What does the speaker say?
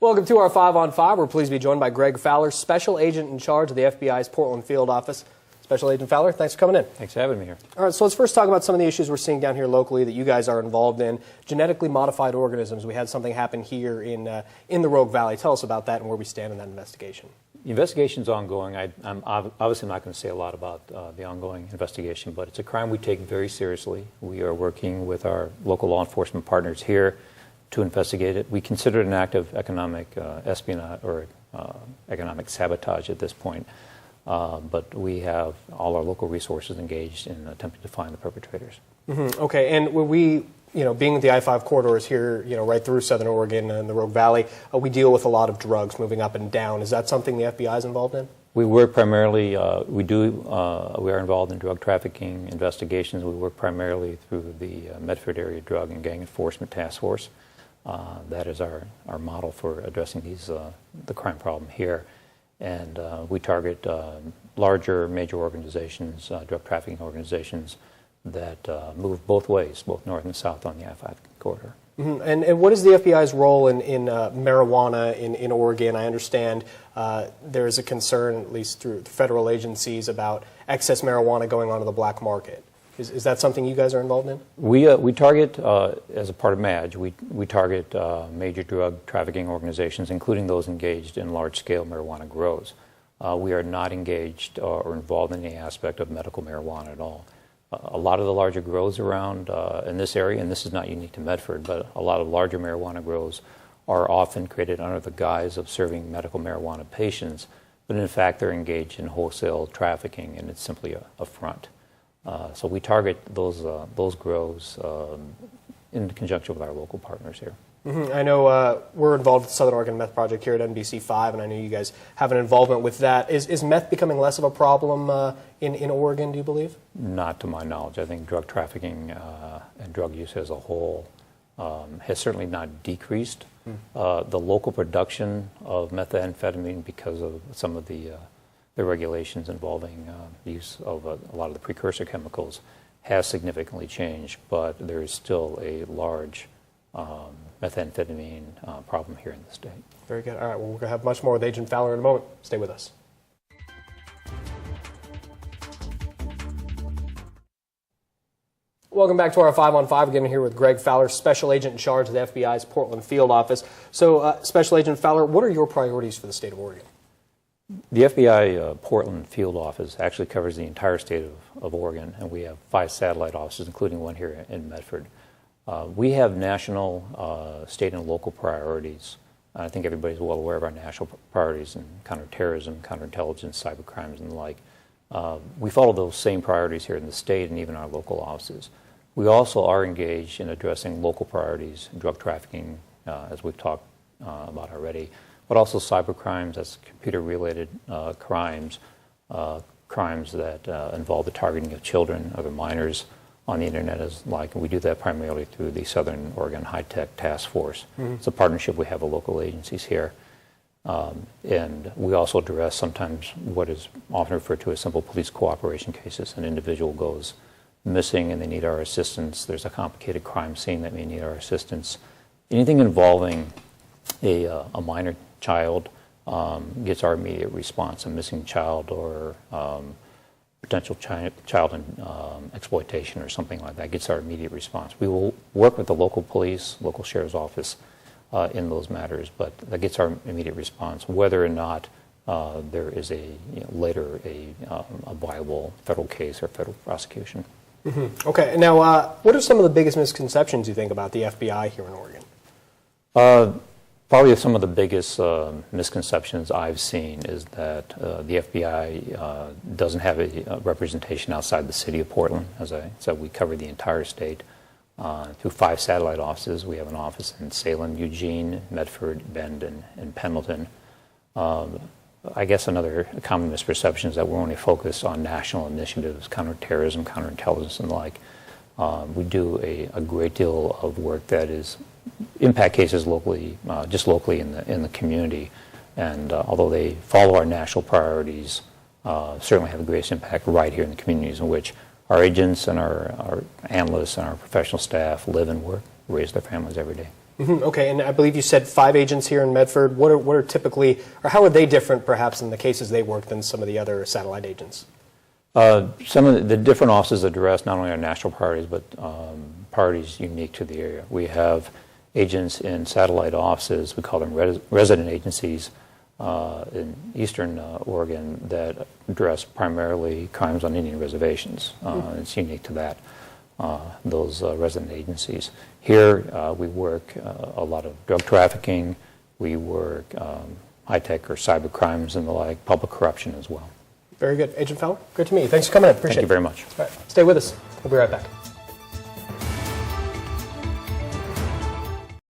Welcome to our 5 on 5. We're pleased to be joined by Greg Fowler, Special Agent in charge of the FBI's Portland Field Office. Special Agent Fowler, thanks for coming in. Thanks for having me here. All right, so let's first talk about some of the issues we're seeing down here locally that you guys are involved in. Genetically modified organisms. We had something happen here in the Rogue Valley. Tell us about that and where we stand in that investigation. The investigation's ongoing. I'm obviously not going to say a lot about the ongoing investigation, but it's a crime we take very seriously. We are working with our local law enforcement partners here to investigate it. We consider it an act of economic espionage or economic sabotage at this point, but we have all our local resources engaged in attempting to find the perpetrators. Mm-hmm. Okay, and we, being the I-5 corridor is here, right through Southern Oregon and the Rogue Valley, we deal with a lot of drugs moving up and down. Is that something the FBI is involved in? We work primarily, we are involved in drug trafficking investigations. We work primarily through the Medford Area Drug and Gang Enforcement Task Force. That is our model for addressing the crime problem here. And we target larger major organizations, drug trafficking organizations that move both ways, both north and south on the I-5 corridor. Mm-hmm. And what is the FBI's role in marijuana in Oregon? I understand there is a concern, at least through federal agencies, about excess marijuana going onto the black market. Is that something you guys are involved in? We target, as a part of MADGE, we target major drug trafficking organizations, including those engaged in large-scale marijuana grows. We are not engaged or involved in any aspect of medical marijuana at all. A lot of the larger grows around in this area, and this is not unique to Medford, but a lot of larger marijuana grows are often created under the guise of serving medical marijuana patients, but in fact they're engaged in wholesale trafficking, and it's simply a front. So we target those grows in conjunction with our local partners here. Mm-hmm. I know we're involved with the Southern Oregon Meth Project here at NBC5, and I know you guys have an involvement with that. Is meth becoming less of a problem in Oregon, do you believe? Not to my knowledge. I think drug trafficking and drug use as a whole has certainly not decreased. The local production of methamphetamine, because of some of the regulations involving the use of a lot of the precursor chemicals, has significantly changed, but there is still a large methamphetamine problem here in the state. Very good. All right, well, we're going to have much more with Agent Fowler in a moment. Stay with us. Welcome back to our 5 on 5. Again, here with Greg Fowler, Special Agent in charge of the FBI's Portland Field Office. So, Special Agent Fowler, what are your priorities for the state of Oregon? The FBI Portland Field Office actually covers the entire state of Oregon, and we have 5 satellite offices, including one here in Medford. We have national, state, and local priorities. I think everybody's well aware of our national priorities in counterterrorism, counterintelligence, cyber crimes, and the like. We follow those same priorities here in the state and even our local offices. We also are engaged in addressing local priorities, drug trafficking, as we've talked about already, but also cyber crimes, that's computer-related crimes, crimes that involve the targeting of children, other minors on the internet as like. And we do that primarily through the Southern Oregon High-Tech Task Force. Mm-hmm. It's a partnership we have with local agencies here. And we also address sometimes what is often referred to as simple police cooperation cases. An individual goes missing and they need our assistance. There's a complicated crime scene that may need our assistance. Anything involving a minor child gets our immediate response. A missing child or potential child exploitation or something like that gets our immediate response. We will work with the local police, local sheriff's office in those matters, but that gets our immediate response, whether or not there is later a viable federal case or federal prosecution. Mm-hmm. Okay, now what are some of the biggest misconceptions you think about the FBI here in Oregon? Probably some of the biggest misconceptions I've seen is that the FBI doesn't have a representation outside the city of Portland. As I said, we cover the entire state through 5 satellite offices. We have an office in Salem, Eugene, Medford, Bend, and Pendleton. I guess another common misperception is that we're only focused on national initiatives, counterterrorism, counterintelligence, and the like. We do a great deal of work that is impact cases locally, just locally in the community, and although they follow our national priorities, certainly have the greatest impact right here in the communities in which our agents and our analysts and our professional staff live and work, raise their families every day. Okay, and I believe you said 5 agents here in Medford. What are typically, or how are they different perhaps in the cases they work than some of the other satellite agents? Some of the different offices address not only our national priorities, but priorities unique to the area. We have agents in satellite offices, we call them resident agencies, in eastern Oregon that address primarily crimes on Indian reservations. It's unique to that, those resident agencies. Here we work a lot of drug trafficking, we work high-tech or cyber crimes and the like, public corruption as well. Very good. Agent Fowler, great to meet you. Thanks for coming in. Appreciate it. Thank you very much. All right, stay with us. We'll be right back.